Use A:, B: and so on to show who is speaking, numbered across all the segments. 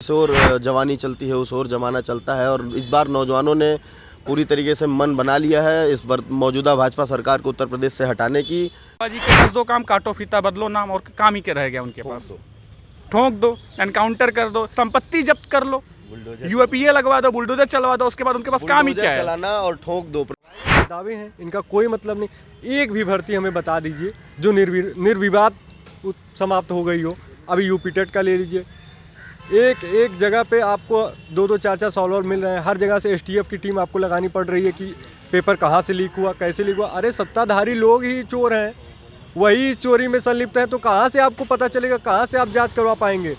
A: जिस ओर जवानी चलती है उस ओर जमाना चलता है। और इस बार नौजवानों ने पूरी तरीके से मन बना लिया है इस बार मौजूदा भाजपा सरकार को उत्तर प्रदेश से हटाने की।
B: जी के बस दो काम, काटो फीता बदलो नाम, और काम ही के रह गया उनके पास। ठोक दो, एनकाउंटर कर दो, संपत्ति जब्त कर लो, यूएपीए लगवा दो, बुलडोजर चलवा दो, उसके बाद उनके पास काम ही क्या है?
A: चलाना और ठोक दो।
C: दावे हैं, इनका कोई मतलब नहीं। एक भी भर्ती हमें बता दीजिए जो निर्विवाद समाप्त हो गई हो। अभी यूपी टेट का ले लीजिए, एक जगह पे आपको 2-2 4-4 सॉल्वर मिल रहे हैं। हर जगह से एसटीएफ की टीम आपको लगानी पड़ रही है कि पेपर कहाँ से लीक हुआ, कैसे लीक हुआ। अरे सत्ताधारी लोग ही चोर हैं, वही चोरी में संलिप्त हैं, तो कहाँ से आपको पता चलेगा, कहाँ से आप जांच करवा पाएंगे?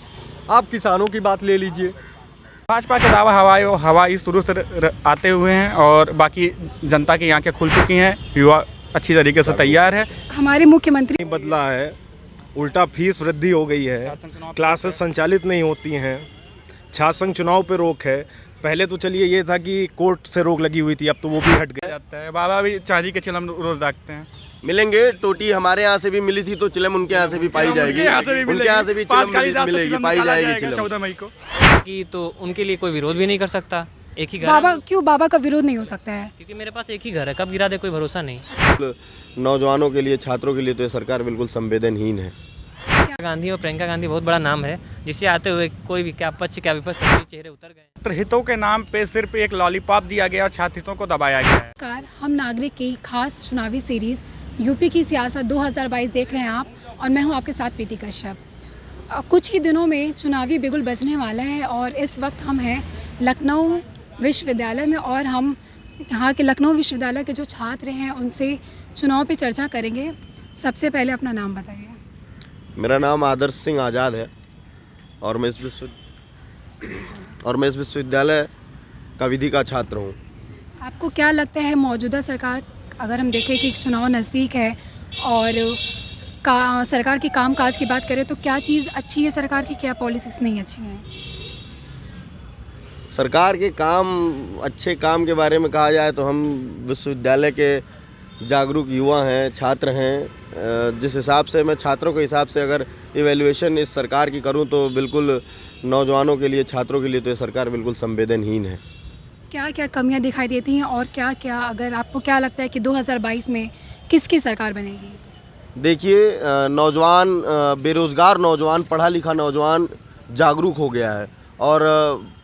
C: आप किसानों की बात ले लीजिए।
B: भाजपा के दावा हवाई शुरू से आते हुए हैं और बाकी जनता की आंखें खुल चुकी हैं, युवा अच्छी तरीके से तैयार है।
D: हमारे मुख्यमंत्री
E: बदला है, उल्टा फीस वृद्धि हो गई है, क्लासेस संचालित नहीं होती हैं, छात्र संघ चुनाव पे रोक है। पहले तो चलिए ये था कि कोर्ट से रोक लगी हुई थी, अब तो वो भी हट गया
B: जाता है। बाबा भी चांदी के चिलम रोज दागते हैं।
A: मिलेंगे, टोटी हमारे यहाँ से भी मिली थी तो चिलम उनके यहाँ से भी पाई जाएगी, उनके यहाँ से भी चिलम मिलेगी, पाई जाएगी चिलम
B: 14 मई को।
F: कि तो उनके लिए कोई विरोध भी नहीं कर सकता। एक ही घर
D: बाबा क्यों बाबा का विरोध नहीं हो सकता है?
F: क्योंकि मेरे पास एक ही घर है, कब गिरा दे कोई भरोसा नहीं।
A: नौजवानों के लिए, छात्रों के लिए तो ये सरकार बिल्कुल संवेदनहीन है।
F: गांधी और प्रियंका गांधी बहुत बड़ा नाम है, जिसे आते हुए कोई भी क्या पक्ष क्या विपक्ष सबके चेहरे उतर गए।
B: छात्र हितों के नाम पे सिर्फ एक लॉलीपॉप दिया गया और छात्र हितों को दबाया गया है।
D: नमस्कार, हम नागरिक की खास चुनावी सीरीज यूपी की सियासत 2022 देख रहे हैं आप, और मैं हूं आपके साथ प्रीति कश्यप। कुछ ही दिनों में चुनावी बिगुल बजने वाला है और इस वक्त हम हैं लखनऊ विश्वविद्यालय में, और हम यहाँ के लखनऊ विश्वविद्यालय के जो छात्र हैं उनसे चुनाव पे चर्चा करेंगे। सबसे पहले अपना नाम बताइए।
A: मेरा नाम आदर्श सिंह आज़ाद है और मैं इस विश्वविद्यालय का विधि का छात्र हूँ।
D: आपको क्या लगता है मौजूदा सरकार, अगर हम देखें कि चुनाव नज़दीक है और सरकार के कामकाज की बात करें तो क्या चीज़ अच्छी है सरकार की, क्या पॉलिसीज़ नहीं अच्छी हैं?
A: सरकार के अच्छे काम के बारे में कहा जाए तो हम विश्वविद्यालय के जागरूक युवा हैं, छात्र हैं। जिस हिसाब से मैं छात्रों के हिसाब से अगर इवैल्यूएशन इस सरकार की करूं तो बिल्कुल नौजवानों के लिए, छात्रों के लिए तो ये सरकार बिल्कुल संवेदनहीन है।
D: क्या क्या कमियां दिखाई देती हैं और क्या क्या, अगर आपको क्या लगता है कि 2022 में किसकी सरकार बनेगी?
A: देखिए, नौजवान, बेरोज़गार नौजवान, पढ़ा लिखा नौजवान जागरूक हो गया है और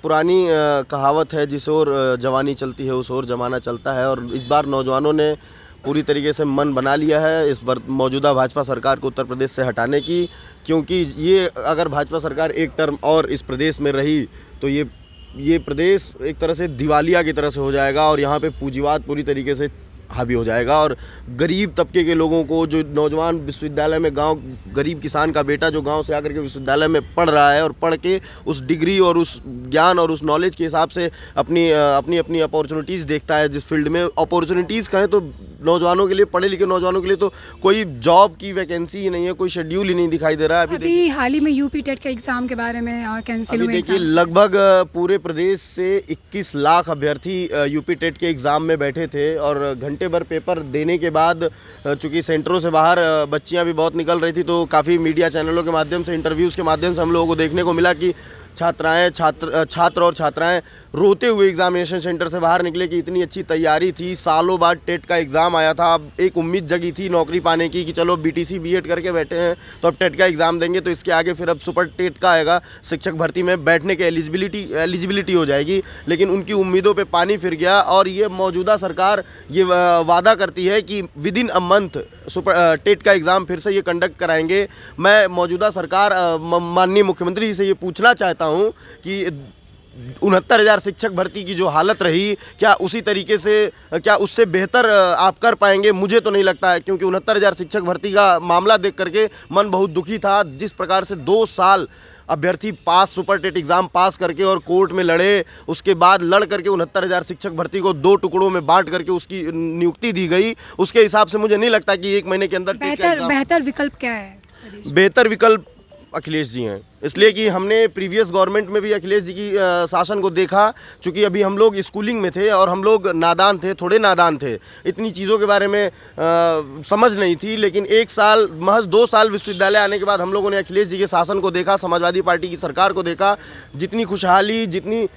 A: पुरानी कहावत है जिस ओर जवानी चलती है उस ओर जमाना चलता है। और इस बार नौजवानों ने पूरी तरीके से मन बना लिया है इस बार मौजूदा भाजपा सरकार को उत्तर प्रदेश से हटाने की, क्योंकि ये अगर भाजपा सरकार एक टर्म और इस प्रदेश में रही तो ये प्रदेश एक तरह से दिवालिया की तरह से हो जाएगा और यहाँ पे पूंजीवाद पूरी तरीके से हावी हो जाएगा। और गरीब तबके के लोगों को, जो नौजवान विश्वविद्यालय में, गांव गरीब किसान का बेटा जो गांव से आकर के विश्वविद्यालय में पढ़ रहा है और पढ़ के उस डिग्री और उस ज्ञान और उस नॉलेज के हिसाब से अपनी अपॉर्चुनिटीज़ देखता है। जिस फील्ड में अपॉर्चुनिटीज़ कहें तो नौजवानों के लिए, पढ़े लिखे नौजवानों के लिए तो कोई जॉब की वैकेंसी ही नहीं है, कोई शेड्यूल ही नहीं दिखाई दे रहा है।
D: अभी हाल ही में यूपी टेट के एग्ज़ाम के बारे में कैंसिल हुए।
A: देखिए, लगभग पूरे प्रदेश से 21 लाख अभ्यर्थी यूपी टेट के एग्ज़ाम में बैठे थे और घंटे भर पेपर देने के बाद चूँकि सेंटरों से बाहर बच्चियां भी बहुत निकल रही थी तो काफ़ी मीडिया चैनलों के माध्यम से, इंटरव्यूज़ के माध्यम से हम लोगों को देखने को मिला कि छात्र और छात्राएं रोते हुए एग्जामिनेशन सेंटर से बाहर निकले कि इतनी अच्छी तैयारी थी, सालों बाद टेट का एग्ज़ाम आया था, अब एक उम्मीद जगी थी नौकरी पाने की कि चलो बीटीसी बीएड करके बैठे हैं तो अब टेट का एग्ज़ाम देंगे तो इसके आगे फिर अब सुपर टेट का आएगा, शिक्षक भर्ती में बैठने के एलिजिबिलिटी हो जाएगी। लेकिन उनकी उम्मीदों पे पानी फिर गया और ये मौजूदा सरकार ये वादा करती है कि within a month super TET का एग्ज़ाम फिर से ये कंडक्ट कराएंगे। मैं मौजूदा सरकार, माननीय मुख्यमंत्री जी से ये पूछना चाहता हूँ कि 69,000 शिक्षक भर्ती की जो हालत रही, क्या उसी तरीके से, क्या उससे बेहतर आप कर पाएंगे? मुझे तो नहीं लगता है, क्योंकि 69,000 शिक्षक भर्ती का मामला देख करके मन बहुत दुखी था। जिस प्रकार से 2 साल अभ्यर्थी सुपर टेट एग्ज़ाम पास करके और कोर्ट में लड़े, उसके बाद लड़ करके 69,000 शिक्षक भर्ती को 2 टुकड़ों में बांट करके उसकी नियुक्ति दी गई, उसके हिसाब से मुझे नहीं लगता कि 1 महीने के अंदर
D: बेहतर विकल्प क्या है?
A: बेहतर विकल्प अखिलेश जी हैं, इसलिए कि हमने प्रीवियस गवर्नमेंट में भी अखिलेश जी की शासन को देखा। चूँकि अभी हम लोग स्कूलिंग में थे और हम लोग नादान थे, थोड़े नादान थे, इतनी चीज़ों के बारे में समझ नहीं थी। लेकिन 1 साल, महज 2 साल विश्वविद्यालय आने के बाद हम लोगों ने अखिलेश जी के शासन को देखा, समाजवादी पार्टी की सरकार को देखा। जितनी खुशहाली, जितनी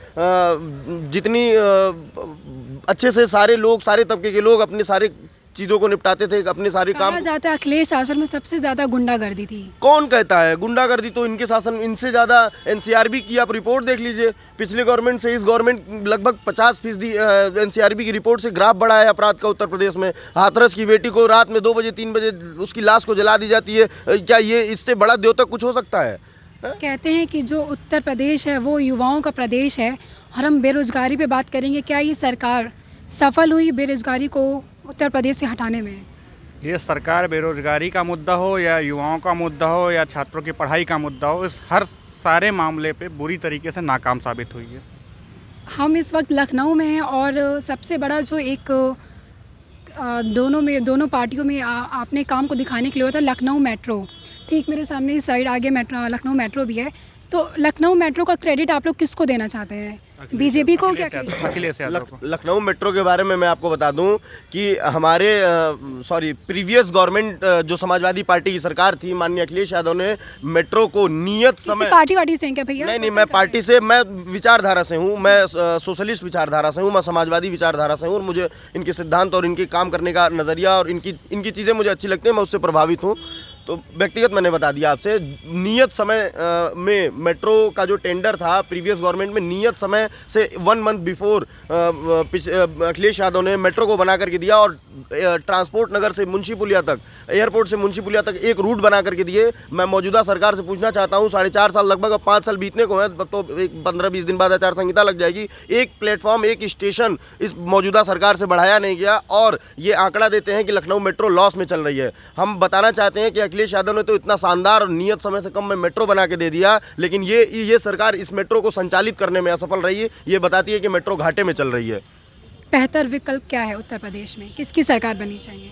A: अच्छे से सारे लोग, सारे तबके के लोग अपने सारे चीज़ों को निपटाते थे, अपने सारे काम।
D: कहा जाता है अखिलेश शासन में सबसे ज़्यादा गुंडागर्दी थी।
A: कौन कहता है? गुंडागर्दी तो इनके शासन, इनसे ज़्यादा एनसीआरबी की आप रिपोर्ट देख लीजिए। पिछले गवर्नमेंट से इस गवर्नमेंट लगभग 50% एनसीआरबी की रिपोर्ट से ग्राफ बढ़ा है अपराध का उत्तर प्रदेश में। हाथरस की बेटी को रात में 2 बजे 3 बजे उसकी लाश को जला दी जाती है। क्या ये इससे बड़ा द्योतक कुछ हो सकता है?
D: कहते हैं कि जो उत्तर प्रदेश है वो युवाओं का प्रदेश है। और हम बेरोजगारी पे बात करेंगे, क्या ये सरकार सफल हुई बेरोजगारी को उत्तर प्रदेश से हटाने में?
B: ये सरकार बेरोजगारी का मुद्दा हो या युवाओं का मुद्दा हो या छात्रों की पढ़ाई का मुद्दा हो, इस हर सारे मामले पे बुरी तरीके से नाकाम साबित हुई है।
D: हम इस वक्त लखनऊ में हैं और सबसे बड़ा जो एक दोनों पार्टियों में आपने काम को दिखाने के लिए होता है लखनऊ मेट्रो। ठीक मेरे सामने इस साइड आगे लखनऊ मेट्रो भी है। तो लखनऊ मेट्रो का क्रेडिट आप लोग किसको देना चाहते हैं? बीजेपी को क्या?
B: अखिलेश यादव को।
A: लखनऊ मेट्रो के बारे में मैं आपको बता दूं कि हमारे प्रीवियस गवर्नमेंट जो समाजवादी पार्टी की सरकार थी, माननीय अखिलेश यादव ने मेट्रो को नियत समय।
D: पार्टी से हैं क्या भैया?
A: नहीं, मैं पार्टी से, मैं विचारधारा से हूँ, मैं सोशलिस्ट विचारधारा से हूँ, मैं समाजवादी विचारधारा से हूँ और मुझे इनके सिद्धांत और इनके काम करने का नज़रिया और इनकी चीज़ें मुझे अच्छी लगती हैं, मैं उससे प्रभावित हूँ। तो व्यक्तिगत मैंने बता दिया आपसे, नियत समय में मेट्रो का जो टेंडर था प्रीवियस गवर्नमेंट में, नियत समय से 1 मंथ बिफोर अखिलेश यादव ने मेट्रो को बना करके दिया और ट्रांसपोर्ट नगर से मुंशी पुलिया तक, एयरपोर्ट से मुंशी पुलिया तक एक रूट बना करके दिए। मैं मौजूदा सरकार से पूछना चाहता हूँ, 4.5 साल लगभग, अब 5 साल बीतने को हैं, तो 15-20 दिन बाद आचार संहिता लग जाएगी। एक प्लेटफॉर्म, एक स्टेशन इस मौजूदा सरकार से बढ़ाया नहीं गया और ये आंकड़ा देते हैं कि लखनऊ मेट्रो लॉस में चल रही है। हम बताना चाहते हैं कि अखिलेश यादव ने तो इतना शानदार और नियत समय से कम में मेट्रो बना के दे दिया, लेकिन ये सरकार इस मेट्रो को संचालित करने में असफल रही है। ये बताती है कि मेट्रो घाटे में चल रही है।
D: बेहतर विकल्प क्या है उत्तर प्रदेश में? किसकी सरकार बननी चाहिए?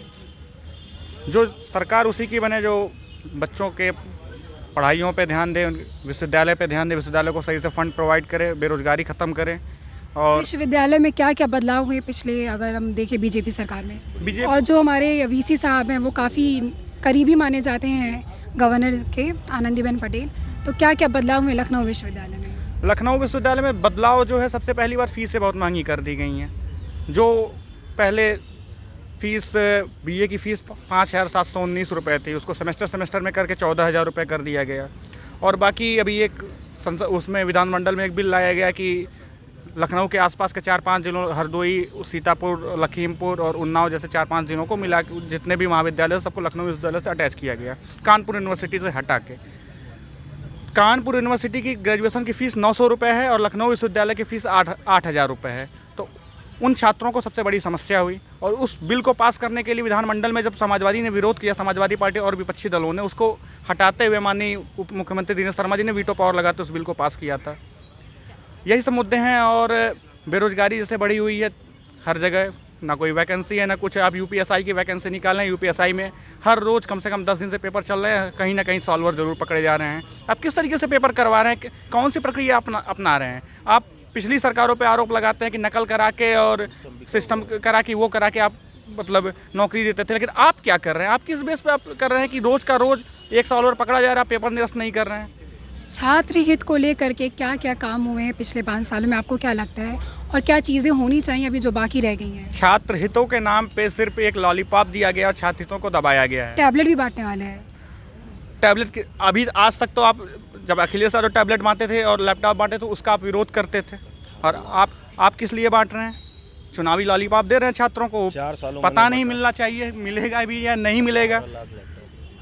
B: जो सरकार उसी की बने जो बच्चों के पढ़ाइयों पे ध्यान दे, विश्वविद्यालय पे ध्यान दे, विश्वविद्यालय को सही से फंड प्रोवाइड करे, बेरोजगारी ख़त्म करे। और
D: विश्वविद्यालय में क्या क्या बदलाव हुए पिछले, अगर हम देखें बीजेपी सरकार में? और जो हमारे वीसी साहब हैं वो काफ़ी करीबी माने जाते हैं गवर्नर के, आनंदीबेन पटेल। तो क्या क्या बदलाव हुए लखनऊ विश्वविद्यालय में?
B: लखनऊ विश्वविद्यालय में बदलाव जो है, सबसे पहली बार फीसें बहुत महंगी कर दी गई हैं। जो पहले फ़ीस बीए की फ़ीस 5,719 रुपये थी, उसको सेमेस्टर में करके 14,000 रुपये कर दिया गया। और बाकी अभी एक उसमें विधानमंडल में एक बिल लाया गया कि लखनऊ के आसपास के 4-5 जिलों, हरदोई, सीतापुर, लखीमपुर और उन्नाव जैसे 4-5 जिलों को मिला, जितने भी महाविद्यालय सबको लखनऊ विश्वविद्यालय से अटैच किया गया, कानपुर यूनिवर्सिटी से हटा के। कानपुर यूनिवर्सिटी की ग्रेजुएशन की फ़ीस 900 रुपये है और लखनऊ विश्वविद्यालय की फ़ीस 8,000 रुपये है। तो उन छात्रों को सबसे बड़ी समस्या हुई। और उस बिल को पास करने के लिए विधानमंडल में जब समाजवादी ने विरोध किया, समाजवादी पार्टी और विपक्षी दलों ने, उसको हटाते हुए माननीय उप मुख्यमंत्री दिनेश शर्मा जी ने वीटो पावर लगाते उस बिल को पास किया था। यही सब मुद्दे हैं। और बेरोजगारी जैसे बढ़ी हुई है हर जगह, ना कोई वैकेंसी है ना कुछ। आप यूपीएसआई की वैकेंसी निकाल लें, यूपीएसआई में हर रोज़ कम से कम 10 दिन से पेपर चल रहे हैं, कहीं ना कहीं सॉल्वर ज़रूर पकड़े जा रहे हैं। आप किस तरीके से पेपर करवा रहे हैं, कौन सी प्रक्रिया अपना रहे हैं? आप पिछली सरकारों पे आरोप लगाते हैं कि नकल करा के और सिस्टम करा के, वो करा के आप मतलब नौकरी देते थे, लेकिन आप क्या कर रहे हैं? आप किस बेस पे आप कर रहे हैं कि रोज़ का रोज़ एक सॉल्वर पकड़ा जा रहा है, पेपर निरस्त नहीं कर रहे हैं?
D: छात्र हित को लेकर के क्या क्या काम हुए हैं पिछले 5 सालों में, आपको क्या लगता है? और क्या चीज़ें होनी चाहिए अभी जो बाकी रह गई हैं?
B: छात्र हितों के नाम पे सिर्फ एक लॉलीपॉप दिया गया और छात्र हितों को दबाया गया है।
D: टैबलेट भी बांटने वाले हैं।
B: टैबलेट के अभी आज तक तो आप, जब अखिलेश यादव टैबलेट बांटते थे और लैपटॉप बांटे तो उसका आप विरोध करते थे, और आप किस लिए बांट रहे हैं? चुनावी लॉलीपॉप दे रहे हैं छात्रों को।
E: 4 सालों
B: पता नहीं मिलना चाहिए, मिलेगा भी या नहीं मिलेगा।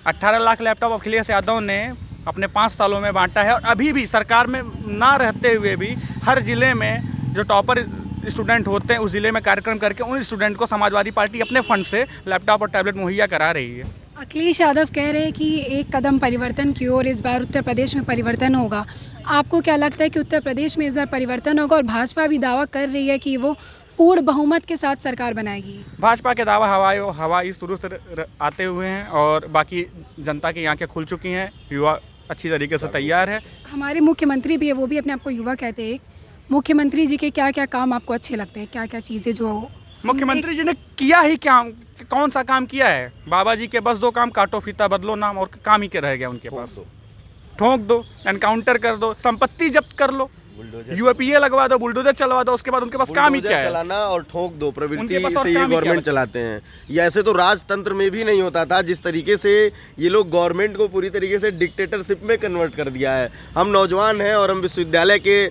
B: 18 लाख लैपटॉप अखिलेश यादव ने अपने 5 सालों में बांटा है। और अभी भी सरकार में ना रहते हुए भी हर ज़िले में जो टॉपर स्टूडेंट होते हैं उस ज़िले में कार्यक्रम करके उन स्टूडेंट को समाजवादी पार्टी अपने फंड से लैपटॉप और टैबलेट मुहैया करा रही है।
D: अखिलेश यादव कह रहे हैं कि एक कदम परिवर्तन की ओर इस बार उत्तर प्रदेश में परिवर्तन होगा। आपको क्या लगता है कि उत्तर प्रदेश में इस बार परिवर्तन होगा? और भाजपा भी दावा कर रही है कि वो पूर्ण बहुमत के साथ सरकार बनाएगी।
B: भाजपा के दावा हवाई शुरू से आते हुए हैं और बाकी जनता की आंखें खुल चुकी हैं। युवा अच्छी तरीके से तैयार है।
D: हमारे मुख्यमंत्री भी है, वो भी अपने आप को युवा कहते हैं। मुख्यमंत्री जी के क्या क्या काम आपको अच्छे लगते हैं, क्या क्या चीज़ें जो
B: मुख्यमंत्री जी ने किया ही क्या, कौन सा काम किया है? बाबा जी के बस 2 काम, काटो फीता बदलो नाम, और काम ही क्या रह गया उनके पास? ठोक दो, एनकाउंटर कर दो, संपत्ति जब्त कर लो, यूएपीए लगवा दो, बुलडोजर चलवा दो, उसके बाद उनके पास काम ही क्या है?
A: चलाना और ठोक दो प्रवृत्ति
B: उनके पास और
A: से ये
B: काम ही क्या
A: गवर्नमेंट
B: बचा?
A: चलाते हैं। ये ऐसे तो राजतंत्र में भी नहीं होता था, जिस तरीके से ये लोग गवर्नमेंट को पूरी तरीके से डिक्टेटरशिप में कन्वर्ट कर दिया है। हम नौजवान हैं और हम विश्वविद्यालय के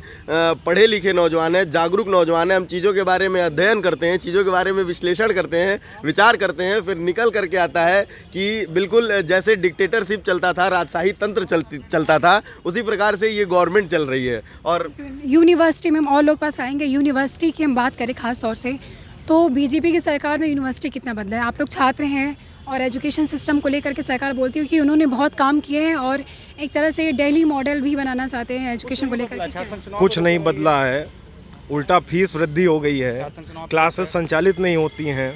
A: पढ़े लिखे नौजवान हैं, जागरूक नौजवान हैं। हम चीज़ों के बारे में अध्ययन करते हैं, चीज़ों के बारे में विश्लेषण करते हैं, विचार करते हैं, फिर निकल करके आता है कि बिल्कुल जैसे डिक्टेटरशिप चलता था, राजशाही तंत्र चलता था, उसी प्रकार से ये गवर्नमेंट चल रही है। और
D: यूनिवर्सिटी में हम और लोग पास आएंगे। यूनिवर्सिटी की हम बात करें खास तौर से, तो बीजेपी की सरकार में यूनिवर्सिटी कितना बदला है? आप लोग छात्र हैं और एजुकेशन सिस्टम को लेकर के सरकार बोलती है कि उन्होंने बहुत काम किए हैं और एक तरह से दिल्ली मॉडल भी बनाना चाहते हैं एजुकेशन को लेकर के।
E: कुछ नहीं बदला है, उल्टा फीस वृद्धि हो गई है, क्लासेस संचालित नहीं होती हैं,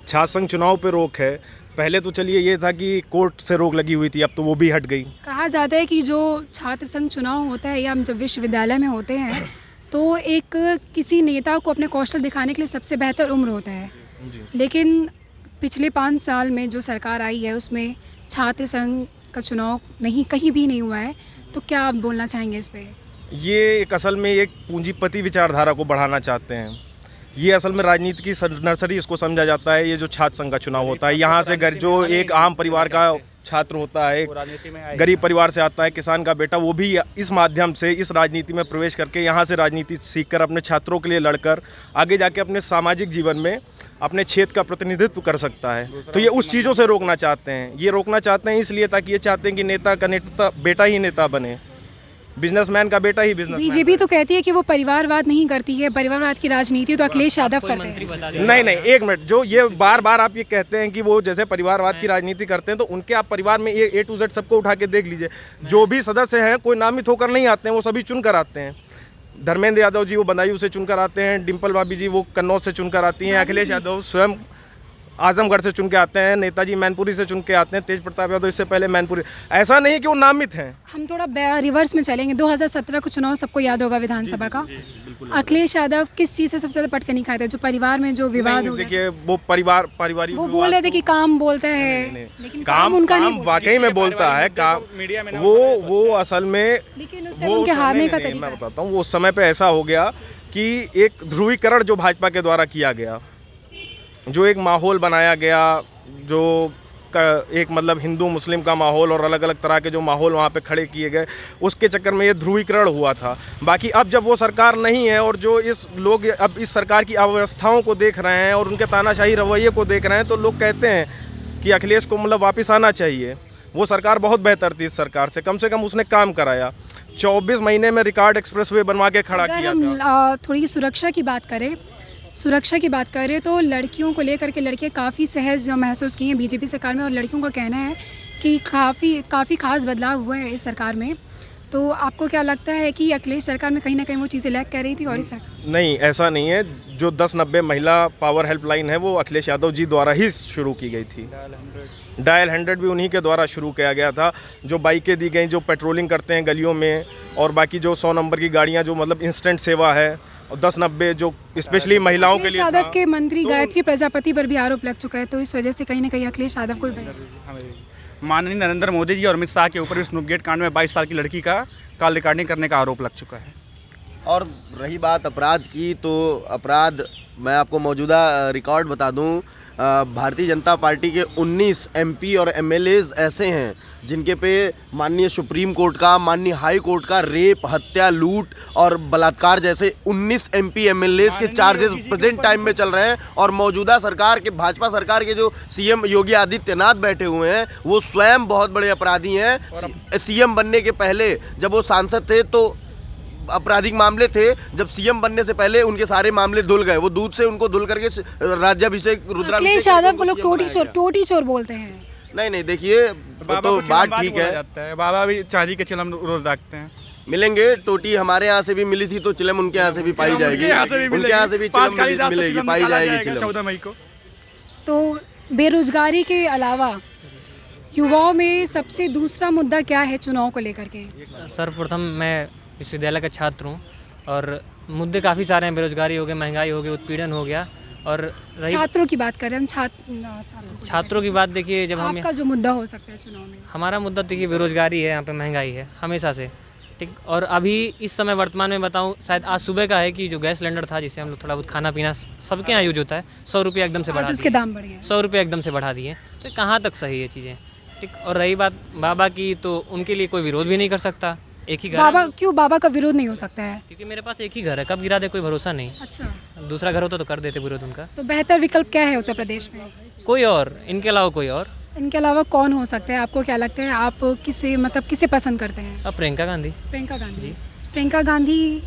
E: छात्र संघ चुनाव पे रोक है। पहले तो चलिए ये था कि कोर्ट से रोक लगी हुई थी, अब तो वो भी हट गई।
D: कहा जाता है कि जो छात्र संघ चुनाव होता है या हम जब विश्वविद्यालय में होते हैं तो एक किसी नेता को अपने कौशल दिखाने के लिए सबसे बेहतर उम्र होता है, लेकिन पिछले 5 साल में जो सरकार आई है उसमें छात्र संघ का चुनाव कहीं भी नहीं हुआ है। तो क्या आप बोलना चाहेंगे इस पे?
E: ये एक असल में एक पूंजीपति विचारधारा को बढ़ाना चाहते हैं। ये असल में राजनीति की नर्सरी इसको समझा जाता है। ये जो छात्र संघ का चुनाव होता है, यहाँ से जो एक आम परिवार का छात्र होता है, गरीब परिवार से आता है, किसान का बेटा, वो भी इस माध्यम से इस राजनीति में प्रवेश करके यहाँ से राजनीति सीखकर अपने छात्रों के लिए लड़कर आगे जाके अपने सामाजिक जीवन में अपने क्षेत्र का प्रतिनिधित्व कर सकता है। तो ये उस चीज़ों से रोकना चाहते हैं। ये रोकना चाहते हैं इसलिए ताकि ये चाहते हैं कि नेता का बेटा ही नेता बने, बिजनेसमैन का बेटा ही बिजनेसमैन।
D: बीजेपी तो कहती है कि वो परिवारवाद नहीं करती है, परिवारवाद की राजनीति तो अखिलेश यादव करते हैं।
E: नहीं, एक मिनट, जो ये बार बार आप ये कहते हैं कि वो जैसे परिवारवाद की राजनीति करते हैं, तो उनके आप परिवार में A to Z सबको उठा के देख लीजिए। जो भी सदस्य हैं कोई नामित होकर नहीं आते हैं, वो सभी चुन कर आते हैं। धर्मेंद्र यादव जी वो बदायूं से चुनकर आते हैं, डिम्पल भाभी जी वो कन्नौज से चुनकर आती हैं, अखिलेश यादव स्वयं आजमगढ़ से चुन के आते हैं, नेताजी मैनपुरी से चुन के आते हैं, तेज प्रताप यादव इससे पहले मैनपुरी। ऐसा नहीं कि वो नामित हैं।
D: हम थोड़ा रिवर्स में चलेंगे। 2017 का चुनाव सबको याद होगा विधानसभा का। अखिलेश यादव किस चीज़ से सबसे ज़्यादा पटकनी खाए थे? जो परिवार में जो विवाद हो गया।
E: देखिए वो पारिवारिक
D: वो बोल रहे थे कि काम बोलता है, लेकिन काम उनका नहीं बोलता।
E: वाकई में बोलता है काम। वो असल में
D: लेकिन उस उनके हारने का तरीका
E: मैं बताता हूँ। वो उस समय पे ऐसा हो गया कि एक ध्रुवीकरण जो भाजपा के द्वारा किया गया, जो एक माहौल बनाया गया, जो एक मतलब हिंदू मुस्लिम का माहौल और अलग अलग तरह के जो माहौल वहाँ पे खड़े किए गए, उसके चक्कर में ये ध्रुवीकरण हुआ था। बाकी अब जब वो सरकार नहीं है और जो इस लोग अब इस सरकार की अव्यवस्थाओं को देख रहे हैं और उनके तानाशाही रवैये को देख रहे हैं, तो लोग कहते हैं कि अखिलेश को मतलब वापस आना चाहिए। वो सरकार बहुत बेहतर थी। इस सरकार से कम उसने काम कराया। 24 महीने में रिकॉर्ड एक्सप्रेसवे बनवा के खड़ा किया था।
D: हम थोड़ी सुरक्षा की बात करें तो लड़कियों को लेकर के लड़कियां काफ़ी सहज महसूस की हैं बीजेपी सरकार में, और लड़कियों का कहना है कि काफ़ी खास बदलाव हुआ है इस सरकार में। तो आपको क्या लगता है कि अखिलेश सरकार में कहीं ना कहीं वो चीज़ें लैग कर रही थी और इस
E: नहीं, ऐसा नहीं है। जो 1090 महिला पावर हेल्पलाइन है वो अखिलेश यादव जी द्वारा ही शुरू की गई थी। डायल 100 भी उन्हीं के द्वारा शुरू किया गया था। जो बाइकें दी गई, जो पेट्रोलिंग करते हैं गलियों में, और बाकी जो 100 नंबर की गाड़ियाँ जो मतलब इंस्टेंट सेवा है, और 1090 जो स्पेशली महिलाओं के लिए।
D: यादव के मंत्री गायत्री प्रजापति पर भी आरोप लग चुका है, तो इस वजह से कहीं ना कहीं अखिलेश यादव को
B: माननीय नरेंद्र मोदी जी और अमित शाह के ऊपर भी स्नूपगेट कांड में 22 साल की लड़की का कॉल रिकॉर्डिंग करने का आरोप लग चुका है।
A: और रही बात अपराध की, तो अपराध मैं आपको मौजूदा रिकॉर्ड बता दूं। भारतीय जनता पार्टी के 19 MP और MLAs ऐसे हैं जिनके पे माननीय सुप्रीम कोर्ट का, माननीय हाई कोर्ट का रेप, हत्या, लूट और बलात्कार जैसे 19 MP MLAs के चार्जेस प्रेजेंट टाइम में चल रहे हैं। और मौजूदा सरकार के, भाजपा सरकार के जो CM योगी आदित्यनाथ बैठे हुए हैं, वो स्वयं बहुत बड़े अपराधी हैं। CM बनने के पहले जब वो सांसद थे तो आपराधिक मामले थे, जब CM बनने से पहले उनके सारे मामले धुल गए। वो दूध से उनको धुल करके राज्याभिषेक, रुद्राभिषेक।
D: अखिलेश यादव को लोग टोटी चोर बोलते हैं।
A: नहीं, देखिए तो बात ठीक है।
B: बाबा भी चांदी के चिलम रोज दागते हैं।
A: मिलेंगे। टोटी हमारे यहाँ से भी मिली थी, तो चिलम उनके यहाँ से भी पाई जाएगी, उनके यहाँ से भी चिलम मिलेगी, पाई जाएगी चिलम।
B: 14 मई को।
D: तो बेरोजगारी के अलावा युवाओं में सबसे दूसरा मुद्दा क्या है चुनाव को लेकर के?
F: सर्वप्रथम मैं विश्वविद्यालय का छात्र हूँ और मुद्दे काफ़ी सारे हैं। बेरोजगारी हो गई, महंगाई हो गई, उत्पीड़न हो गया। और रही
D: छात्रों की बात कर रहे हैं हम,
F: छात्रों की बात, देखिए जब हम
D: आपका जो मुद्दा हो सकता है चुनाव में?
F: हमारा मुद्दा देखिए बेरोजगारी है, यहाँ पे महंगाई है हमेशा से, ठीक। और अभी इस समय वर्तमान में बताऊँ, शायद आज सुबह का है कि जो गैस सिलेंडर था जिससे हम लोग थोड़ा बहुत खाना पीना सबके यहाँ यूज होता है, 100 रुपये एकदम से बढ़ा
D: आज उसके
F: दिए।
D: दाम बढ़ गए।
F: 100 रुपये एकदम से बढ़ा दिए, तो कहाँ तक सही है चीज़ें, ठीक। और रही बात बाबा की, तो उनके लिए कोई विरोध भी नहीं कर सकता। एक ही घर
D: बाबा
F: है,
D: क्यों बाबा का विरोध नहीं हो सकता है?
F: क्योंकि मेरे पास एक ही घर है, कब गिरा दे कोई भरोसा नहीं।
D: अच्छा,
F: दूसरा घर होता तो कर देते विरोध उनका।
D: तो बेहतर विकल्प क्या है उत्तर प्रदेश में?
F: कोई और, इनके अलावा कोई और।
D: इनके अलावा कौन हो सकता है? आपको क्या लगता है, आप किसे पसंद करते हैं?
F: अब प्रियंका गांधी।
D: प्रियंका गांधी
F: जी।
D: प्रियंका गांधी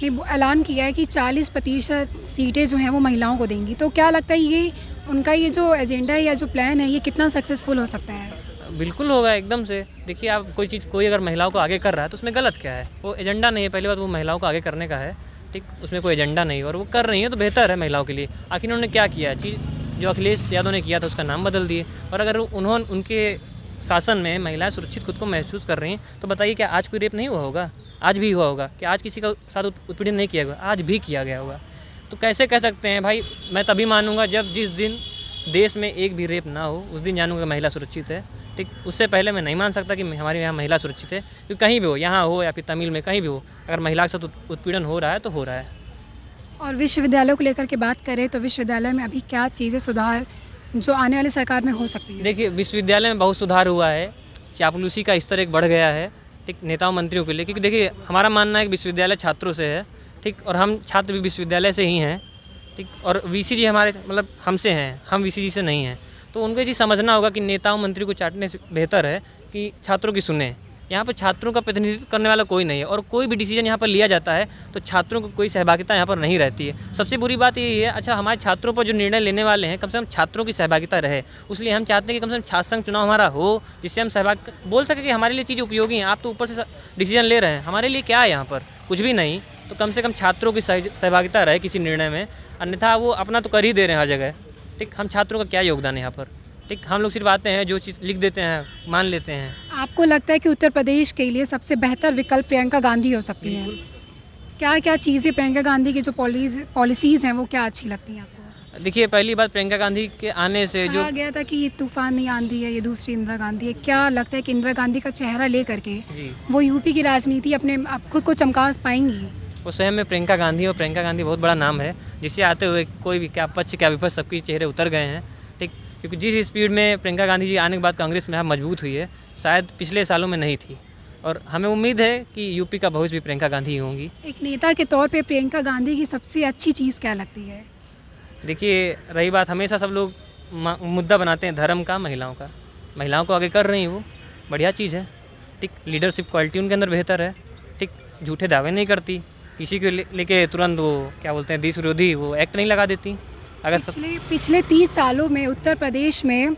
D: ने ऐलान किया है कि 40% सीटें जो हैं वो महिलाओं को देंगी, तो क्या लगता है ये उनका ये जो एजेंडा है या जो प्लान है ये कितना सक्सेसफुल हो सकता है?
F: बिल्कुल होगा एकदम से। देखिए आप कोई अगर महिलाओं को आगे कर रहा है तो उसमें गलत क्या है? वो एजेंडा नहीं है, पहली बात वो महिलाओं को आगे करने का है, ठीक। उसमें कोई एजेंडा नहीं और वो कर रही है तो बेहतर है महिलाओं के लिए। आखिर उन्होंने क्या किया चीज़, जो अखिलेश यादव ने किया था उसका नाम बदल दिए। और अगर उनके शासन में महिलाएं सुरक्षित खुद को महसूस कर रही हैं तो बताइए क्या आज कोई रेप नहीं हुआ होगा? आज भी हुआ होगा? कि आज किसी का साथ उत्पीड़न नहीं किया गया? आज भी किया गया होगा। तो कैसे कह सकते हैं भाई? मैं तभी मानूंगा जब जिस दिन देश में एक भी रेप ना हो उस दिन जानूंगा कि महिला सुरक्षित है, ठीक। उससे पहले मैं नहीं मान सकता कि हमारे यहाँ महिला सुरक्षित है, क्योंकि कहीं भी हो, यहाँ हो या फिर तमिल में कहीं भी हो, अगर महिला के साथ उत्पीड़न हो रहा है तो हो रहा है।
D: और विश्वविद्यालय को लेकर के बात करें तो विश्वविद्यालय में अभी क्या चीज़ें सुधार जो आने वाली सरकार में हो सकती है?
F: देखिए विश्वविद्यालय में बहुत सुधार हुआ है, चापलूसी का स्तर एक बढ़ गया है, ठीक, नेताओं मंत्रियों के लिए। क्योंकि देखिए हमारा मानना है कि विश्वविद्यालय छात्रों से है, ठीक, और हम छात्र भी विश्वविद्यालय से ही हैं, ठीक। और वीसी जी हमारे मतलब हमसे हैं, हम वीसी जी से नहीं हैं। तो उनको ये चीज़ समझना होगा कि नेताओं मंत्री को चाटने से बेहतर है कि छात्रों की सुने। यहाँ पर छात्रों का प्रतिनिधित्व करने वाला कोई नहीं है और कोई भी डिसीजन यहाँ पर लिया जाता है तो छात्रों को कोई सहभागिता यहाँ पर नहीं रहती है। सबसे बुरी बात यही है, अच्छा हमारे छात्रों पर जो निर्णय लेने वाले हैं कम से कम छात्रों की सहभागिता रहे, इसलिए हम चाहते हैं कि कम से कम छात्र संघ चुनाव हमारा हो, जिससे हम सहभाग बोल सकें कि हमारे लिए चीज़ उपयोगी हैं। आप तो ऊपर से डिसीजन ले रहे हैं, हमारे लिए क्या है यहाँ पर? कुछ भी नहीं। तो कम से कम छात्रों की सहभागिता रहे किसी निर्णय में, अन्यथा वो अपना तो कर ही दे रहे हैं हर जगह, ठीक। हम छात्रों का क्या योगदान है यहाँ पर, ठीक। हम लोग सिर्फ आते हैं, जो चीज़ लिख देते हैं, मान लेते हैं।
D: आपको लगता है कि उत्तर प्रदेश के लिए सबसे बेहतर विकल्प प्रियंका गांधी हो सकती हैं? क्या क्या चीज़ें प्रियंका गांधी की जो पॉलिसीज़ हैं वो क्या अच्छी लगती हैं आपको?
F: देखिए पहली बात, प्रियंका गांधी के आने से जो
D: कहा गया था कि ये तूफान नहीं आंधी है, ये दूसरी इंदिरा गांधी है, क्या लगता है कि इंदिरा गांधी का चेहरा ले करके
F: जी
D: वो यूपी की राजनीति अपने आप खुद को चमका पाएंगी?
F: वो स्वयं में प्रियंका गांधी, और प्रियंका गांधी बहुत बड़ा नाम है, जिससे आते हुए कोई भी क्या पक्ष क्या विपक्ष सबके चेहरे उतर गए हैं, ठीक। क्योंकि जिस स्पीड में प्रियंका गांधी जी आने के बाद कांग्रेस में यहाँ मजबूत हुई है, शायद पिछले सालों में नहीं थी। और हमें उम्मीद है कि यूपी का भविष्य भी प्रियंका गांधी ही होंगी।
D: एक नेता के तौर पे प्रियंका गांधी की सबसे अच्छी चीज़ क्या लगती है?
F: देखिए रही बात, हमेशा सब लोग मुद्दा बनाते हैं धर्म का, महिलाओं को आगे कर रही हैं, वो बढ़िया चीज़ है, ठीक। लीडरशिप क्वालिटी उनके अंदर बेहतर है, ठीक। झूठे दावे नहीं करती, किसी को लेके तुरंत वो क्या बोलते हैं देश विरोधी वो एक्ट नहीं लगा देती। अगर
D: पिछले 30 सालों में उत्तर प्रदेश में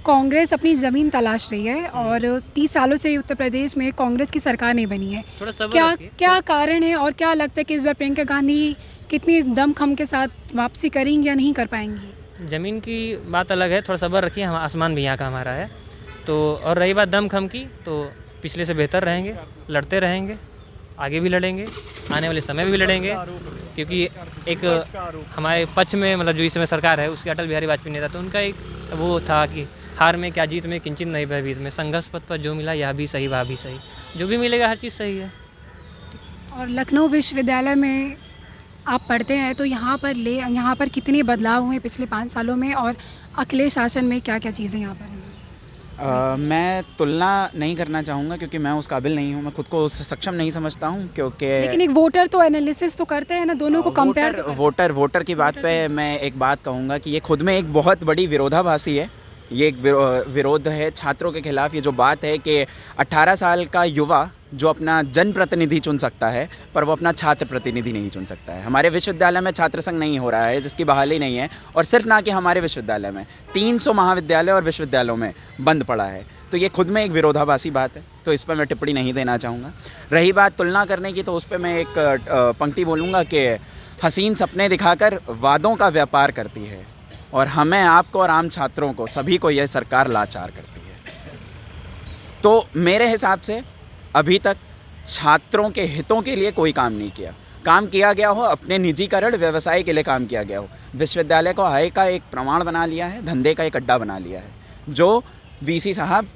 D: कांग्रेस अपनी ज़मीन तलाश रही है और 30 सालों से उत्तर प्रदेश में कांग्रेस की सरकार नहीं बनी है।
F: थोड़ा सब्र
D: क्या
F: रखिए।
D: क्या कारण है और क्या लगता है कि इस बार प्रियंका गांधी कितनी दमखम के साथ वापसी करेंगी या नहीं कर पाएंगी?
F: ज़मीन की बात अलग है, थोड़ा सब्र रखिए, हम आसमान भी यहाँ का हमारा है। तो और रही बात दमखम की, तो पिछले से बेहतर रहेंगे, लड़ते रहेंगे, आगे भी लड़ेंगे, आने वाले समय में भी लड़ेंगे। क्योंकि एक हमारे पक्ष में मतलब जो इस समय सरकार है उसके अटल बिहारी वाजपेयी नेता, तो उनका एक वो था कि हार में क्या जीत में किंचित नहीं भयभीत में, संघर्ष पथ पर जो मिला यह भी सही वह भी सही, जो भी मिलेगा हर चीज़ सही है।
D: और लखनऊ विश्वविद्यालय में आप पढ़ते हैं तो यहाँ पर कितने बदलाव हुए पिछले 5 सालों में और अखिलेश शासन में क्या क्या चीज़ें यहाँ पर हैं?
G: मैं तुलना नहीं करना चाहूँगा क्योंकि मैं उस काबिल नहीं हूँ, मैं खुद को उससे सक्षम नहीं समझता हूँ क्योंकि
D: लेकिन एक वोटर तो एनालिसिस तो करते हैं ना, दोनों को कंपेयर
G: वोटर की बात पे मैं एक बात कहूँगा कि ये खुद में एक बहुत बड़ी विरोधाभासी है। ये एक विरोध है छात्रों के खिलाफ। ये जो बात है कि 18 साल का युवा जो अपना जनप्रतिनिधि चुन सकता है पर वो अपना छात्र प्रतिनिधि नहीं चुन सकता है। हमारे विश्वविद्यालय में छात्र संघ नहीं हो रहा है जिसकी बहाली नहीं है, और सिर्फ ना कि हमारे विश्वविद्यालय में 300 महाविद्यालय और विश्वविद्यालयों में बंद पड़ा है। तो ये खुद में एक विरोधाभासी बात है, तो इस पर मैं टिप्पणी नहीं देना चाहूँगा। रही बात तुलना करने की, तो उस पर मैं एक पंक्ति बोलूँगा कि हसीन सपने दिखाकर वादों का व्यापार करती है और हमें, आपको और आम छात्रों को सभी को यह सरकार लाचार करती है। तो मेरे हिसाब से अभी तक छात्रों के हितों के लिए कोई काम नहीं किया। काम किया गया हो अपने निजीकरण व्यवसाय के लिए काम किया गया हो। विश्वविद्यालय को आय का एक प्रमाण बना लिया है, धंधे का एक अड्डा बना लिया है, जो वीसी साहब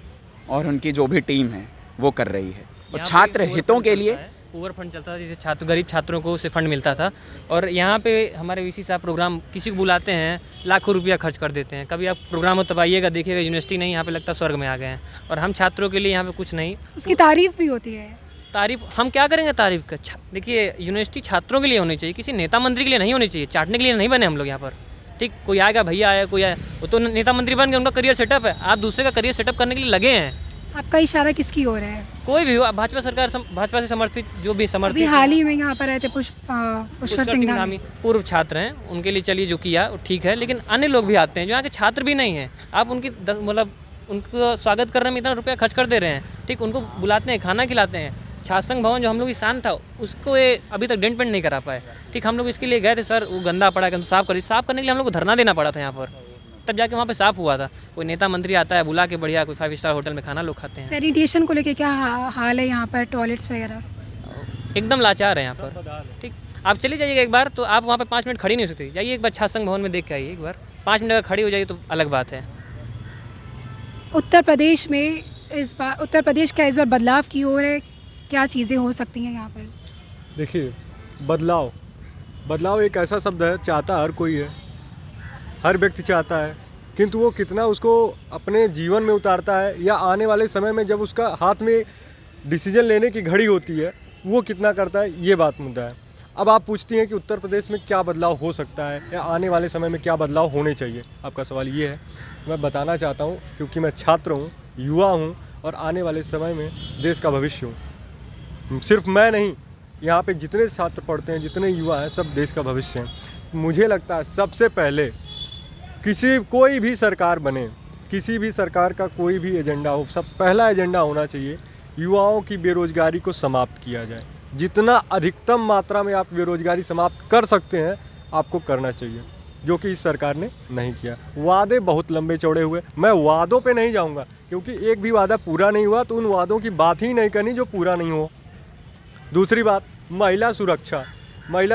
G: और उनकी जो भी टीम है वो कर रही है। और छात्र हितों के लिए
F: पुअर फंड चलता था, जिसे गरीब छात्रों को उससे फंड मिलता था। और यहाँ पे हमारे वीसी साहब प्रोग्राम किसी को बुलाते हैं, लाखों रुपया खर्च कर देते हैं। कभी आप प्रोग्राम हो तब आइएगा, देखिएगा यूनिवर्सिटी नहीं, यहाँ पे लगता है स्वर्ग में आ गए हैं। और हम छात्रों के लिए यहाँ पे कुछ नहीं।
D: उसकी तारीफ भी होती है।
F: तारीफ हम क्या करेंगे तारीफ का? देखिए, यूनिवर्सिटी छात्रों के लिए होनी चाहिए, किसी नेता मंत्री के लिए नहीं होनी चाहिए। चाटने के लिए नहीं बने हम लोग यहाँ पर। ठीक, कोई आएगा, भैया आया, कोई आया, वो तो नेता मंत्री बन गए, उनका करियर सेटअप है। आप दूसरे का करियर सेटअप करने के लिए लगे हैं।
D: आपका इशारा किसकी ओर है?
F: कोई भी हो, भाजपा सरकार, भाजपा से समर्थित जो भी
D: अभी
F: समर्थित।
D: हाल ही में यहाँ पर आए थे पुष्कर सिंह धामी,
F: पूर्व छात्र हैं, उनके लिए चलिए जो किया वो ठीक है। लेकिन अन्य लोग भी आते हैं जो यहाँ के छात्र भी नहीं हैं। आप उनकी मतलब उनको स्वागत करने में इतना रुपया खर्च कर दे रहे हैं। ठीक, उनको बुलाते हैं, खाना खिलाते हैं। छात्र संघ भवन जो हम लोग की शान था, उसको ये अभी तक डेंट पेंट नहीं करा पाए। ठीक, हम लोग इसके लिए गए थे, सर वो गंदा पड़ा है, साफ करिए। साफ करने के लिए हम लोग को धरना देना पड़ा था यहाँ पर, तब जाके वहाँ पे साफ हुआ था। कोई नेता मंत्री आता है, बुला के बढ़िया कोई 5 स्टार होटल में खाना लोग खाते हैं।
D: सैनिटेशन को लेके क्या हाल है यहाँ पर, टॉयलेट्स वगैरह?
F: एकदम लाचार है यहाँ पर। ठीक, आप चले जाइएगा एक बार, तो आप वहाँ पे 5 मिनट खड़ी नहीं हो सकती। जाइए एक बार छात्र संघ भवन में देख के आइए एक बार, 5 मिनट अगर खड़ी हो जाइए तो अलग बात है।
D: उत्तर प्रदेश में उत्तर प्रदेश का इस बार बदलाव की ओर है, क्या चीज़ें हो सकती हैं यहाँ पर?
C: देखिए, बदलाव एक ऐसा शब्द है, चाहता हर कोई है, हर व्यक्ति चाहता है, किंतु वो कितना उसको अपने जीवन में उतारता है या आने वाले समय में जब उसका हाथ में डिसीजन लेने की घड़ी होती है वो कितना करता है, ये बात मुद्दा है। अब आप पूछती हैं कि उत्तर प्रदेश में क्या बदलाव हो सकता है या आने वाले समय में क्या बदलाव होने चाहिए, आपका सवाल ये है। मैं बताना चाहता हूँ, क्योंकि मैं छात्र हूँ, युवा हूँ और आने वाले समय में देश का भविष्य हूँ। सिर्फ मैं नहीं, यहाँ पे जितने छात्र पढ़ते हैं, जितने युवा हैं, सब देश का भविष्य हैं। मुझे लगता है सबसे पहले कोई भी सरकार बने, किसी भी सरकार का कोई भी एजेंडा हो, सब पहला एजेंडा होना चाहिए युवाओं की बेरोजगारी को समाप्त किया जाए। जितना अधिकतम मात्रा में आप बेरोजगारी समाप्त कर सकते हैं आपको करना चाहिए, जो कि इस सरकार ने नहीं किया। वादे बहुत लंबे चौड़े हुए, मैं वादों पे नहीं जाऊंगा क्योंकि एक भी वादा पूरा नहीं हुआ तो उन वादों की बात ही नहीं करनी जो पूरा नहीं हो। दूसरी बात, महिला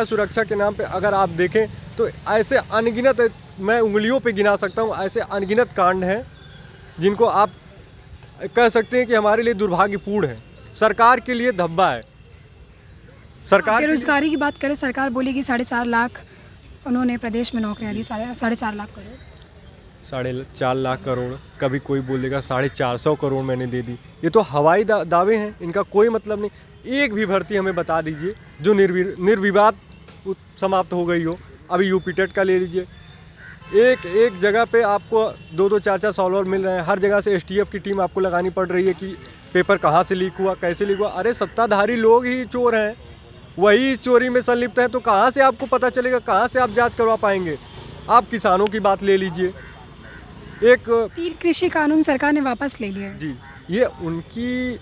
C: सुरक्षा के नाम पे अगर आप देखें तो ऐसे अनगिनत, मैं उंगलियों पे गिना सकता हूँ, ऐसे अनगिनत कांड हैं जिनको आप कह सकते हैं कि हमारे लिए दुर्भाग्यपूर्ण है, सरकार के लिए धब्बा है। सरकार
D: बेरोजगारी की बात करें, सरकार बोली कि 4.5 लाख उन्होंने प्रदेश में नौकरियां दी, 4.5 लाख करोड़।
C: 4.5 लाख करोड़, कभी कोई बोलेगा 450 करोड़ मैंने दे दी। ये तो हवाई दावे हैं, इनका कोई मतलब नहीं। एक भी भर्ती हमें बता दीजिए जो निर्विवाद समाप्त हो गई हो। अभी यूपी टेट का ले लीजिए, एक जगह पे आपको 2-2 4-4 सॉल्वर मिल रहे हैं, हर जगह से एसटीएफ की टीम आपको लगानी पड़ रही है कि पेपर कहाँ से लीक हुआ, कैसे लीक हुआ। अरे सत्ताधारी लोग ही चोर हैं, वही इस चोरी में संलिप्त हैं, तो कहाँ से आपको पता चलेगा, कहाँ से आप जांच करवा पाएंगे? आप किसानों की बात ले लीजिए,
D: 3 कृषि कानून सरकार ने वापस ले लिए
C: जी, ये उनकी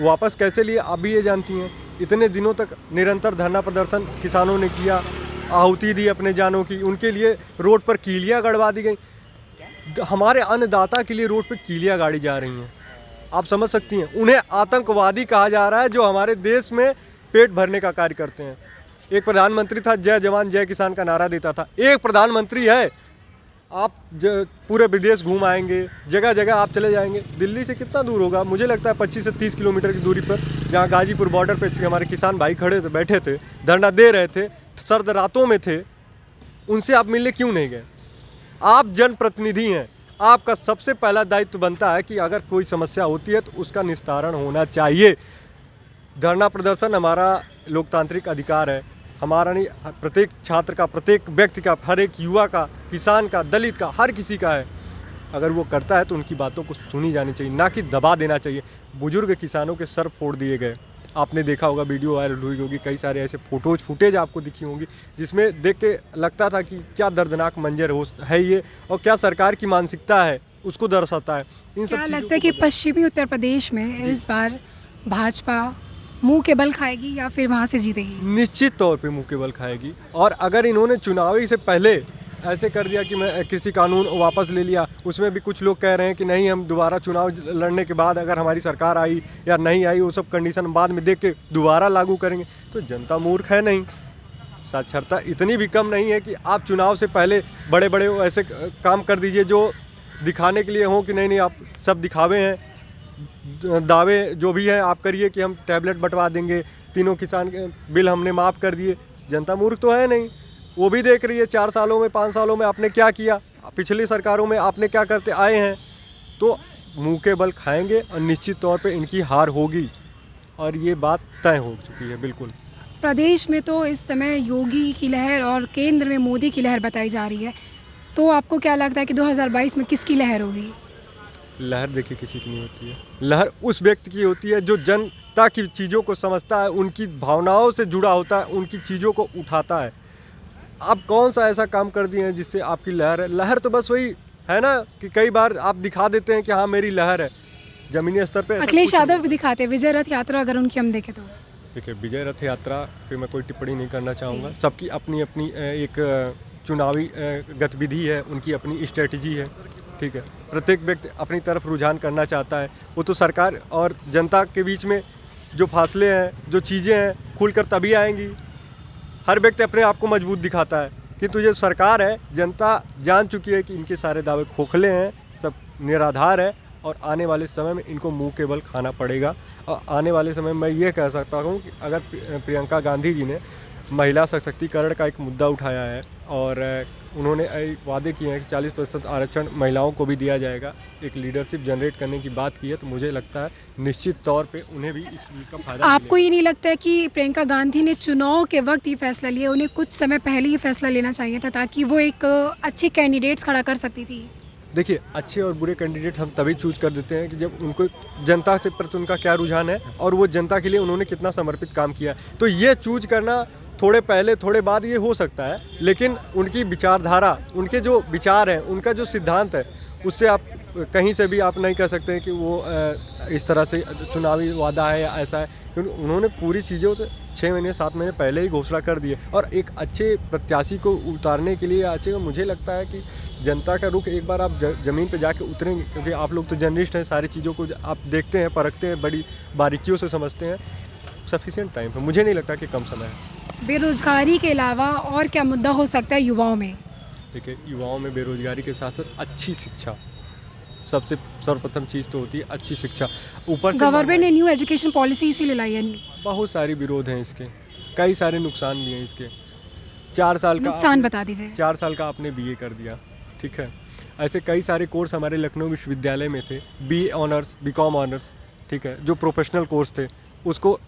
C: वापस कैसे लिए आप भी ये जानती हैं। इतने दिनों तक निरंतर धरना प्रदर्शन किसानों ने किया, आहुति दी अपने जानों की, उनके लिए रोड पर कीलियाँ गड़वा दी गई। हमारे अन्नदाता के लिए रोड पर कीलियाँ गाड़ी जा रही हैं, आप समझ सकती हैं। उन्हें आतंकवादी कहा जा रहा है जो हमारे देश में पेट भरने का कार्य करते हैं। एक प्रधानमंत्री था, जय जवान जय किसान का नारा देता था। एक प्रधानमंत्री है, आप पूरे विदेश घूम आएंगे, जगह जगह आप चले जाएंगे। दिल्ली से कितना दूर होगा, मुझे लगता है 25 से 30 किलोमीटर की दूरी पर, जहाँ गाजीपुर बॉर्डर पे हमारे किसान भाई खड़े थे, बैठे थे, धरना दे रहे थे, सर्द रातों में थे। उनसे आप मिलने क्यों नहीं गए? आप जनप्रतिनिधि हैं, आपका सबसे पहला दायित्व बनता है कि अगर कोई समस्या होती है तो उसका निस्तारण होना चाहिए। धरना प्रदर्शन हमारा लोकतांत्रिक अधिकार है, हमारा नहीं, प्रत्येक छात्र का, प्रत्येक व्यक्ति का, हर एक युवा का, किसान का, दलित का, हर किसी का है। अगर वो करता है तो उनकी बातों को सुनी जानी चाहिए, ना कि दबा देना चाहिए। बुजुर्ग किसानों के सर फोड़ दिए गए, आपने देखा होगा, वीडियो वायरल हुई होगी, कई सारे ऐसे फुटेज आपको दिखी होंगी जिसमें देख के लगता था कि क्या दर्दनाक मंजर है ये, और क्या सरकार की मानसिकता है उसको दर्शाता है। इन सब
D: क्या लगता है कि पश्चिमी उत्तर प्रदेश में इस बार भाजपा मुंह के बल खाएगी या फिर वहाँ से जीतेगी?
C: निश्चित तौर पे मुंह के बल खाएगी। और अगर इन्होंने चुनावी से पहले ऐसे कर दिया कि मैं कृषि कानून वापस ले लिया। उसमें भी कुछ लोग कह रहे हैं कि नहीं, हम दोबारा चुनाव लड़ने के बाद अगर हमारी सरकार आई या नहीं आई, वो सब कंडीशन बाद में देख के दोबारा लागू करेंगे। तो जनता मूर्ख है नहीं, साक्षरता इतनी भी कम नहीं है कि आप चुनाव से पहले बड़े बड़े ऐसे काम कर दीजिए जो दिखाने के लिए हो कि नहीं नहीं आप सब दिखावे हैं, दावे जो भी हैं आप करिए कि हम टैबलेट बंटवा देंगे, तीनों किसान के बिल हमने माफ़ कर दिए। जनता मूर्ख तो है नहीं, वो भी देख रही है 4 सालों में 5 सालों में आपने क्या किया, पिछली सरकारों में आपने क्या करते आए हैं। तो मुंह के बल खाएंगे और निश्चित तौर पे इनकी हार होगी, और ये बात तय हो चुकी है बिल्कुल।
D: प्रदेश में तो इस समय योगी की लहर और केंद्र में मोदी की लहर बताई जा रही है, तो आपको क्या लगता है कि 2022 में किसकी लहर होगी?
C: लहर देखिए किसी की नहीं होती है, लहर उस व्यक्ति की होती है जो जनता की चीज़ों को समझता है, उनकी भावनाओं से जुड़ा होता है, उनकी चीज़ों को उठाता है। आप कौन सा ऐसा काम कर दिए हैं जिससे आपकी लहर है? लहर तो बस वही है ना कि कई बार आप दिखा देते हैं कि हाँ मेरी लहर है, ज़मीनी स्तर पे।
D: अखिलेश यादव भी दिखाते हैं विजय रथ यात्रा, अगर उनकी हम देखें तो।
C: देखिए विजय रथ यात्रा पे मैं कोई टिप्पणी नहीं करना चाहूँगा। सबकी अपनी अपनी एक चुनावी गतिविधि है, उनकी अपनी स्ट्रेटजी है, ठीक है। प्रत्येक व्यक्ति अपनी तरफ रुझान करना चाहता है, वो तो सरकार और जनता के बीच में जो फासले हैं, जो चीज़ें हैं, खुलकर तभी आएंगी। हर व्यक्ति अपने आप को मजबूत दिखाता है, किंतु ये सरकार है, जनता जान चुकी है कि इनके सारे दावे खोखले हैं, सब निराधार है, और आने वाले समय में इनको मुंह के बल खाना पड़ेगा। और आने वाले समय में मैं ये कह सकता हूँ कि अगर प्रियंका गांधी जी ने महिला सशक्तिकरण का एक मुद्दा उठाया है और उन्होंने वादे किए हैं कि 40% आरक्षण महिलाओं को भी दिया जाएगा, एक लीडरशिप जनरेट करने की बात की है, तो मुझे लगता है निश्चित तौर पे उन्हें भी इस चीज़ का फायदा
D: आपको ये नहीं लगता है कि प्रियंका गांधी ने चुनाव के वक्त ये फैसला लिया, उन्हें कुछ समय पहले ही फैसला लेना चाहिए था ताकि वो एक अच्छे कैंडिडेट्स खड़ा कर सकती थी?
C: देखिए अच्छे और बुरे कैंडिडेट हम तभी चूज कर देते हैं कि जब उनको जनता से प्रति उनका क्या रुझान है और वो जनता के लिए उन्होंने कितना समर्पित काम किया। तो ये चूज करना थोड़े पहले थोड़े बाद ये हो सकता है, लेकिन उनकी विचारधारा, उनके जो विचार हैं, उनका जो सिद्धांत है, उससे आप कहीं से भी आप नहीं कह सकते हैं कि वो इस तरह से चुनावी वादा है या ऐसा है, क्योंकि उन्होंने पूरी चीज़ों से 6 महीने 7 महीने पहले ही घोषणा कर दी है। और एक अच्छे प्रत्याशी को उतारने के लिए अच्छे, मुझे लगता है कि जनता का रुख एक बार आप ज़मीन पे जाके उतरेंगे, क्योंकि आप लोग तो जर्नलिस्ट हैं, सारी चीज़ों को आप देखते हैं, परखते हैं, बड़ी बारीकियों से समझते हैं। सफिशिएंट टाइम है, मुझे नहीं लगता कि कम समय है।
D: बेरोजगारी के अलावा और क्या मुद्दा हो सकता है युवाओं में?
C: देखिए युवाओं में बेरोजगारी के साथ साथ अच्छी शिक्षा, सबसे सर्वप्रथम चीज़ तो होती है अच्छी शिक्षा। ऊपर
D: गवर्नमेंट ने न्यू एजुकेशन पॉलिसी इसीलिए लाई है।
C: बहुत सारे विरोध हैं इसके, कई सारे नुकसान भी हैं इसके। 4 साल का
D: नुकसान बता दीजिए।
C: 4 साल का आपने बीए कर दिया, ठीक है। ऐसे कई सारे कोर्स हमारे लखनऊ विश्वविद्यालय में थे, बीए ऑनर्स, बीकॉम ऑनर्स, ठीक है, जो प्रोफेशनल कोर्स थे उसको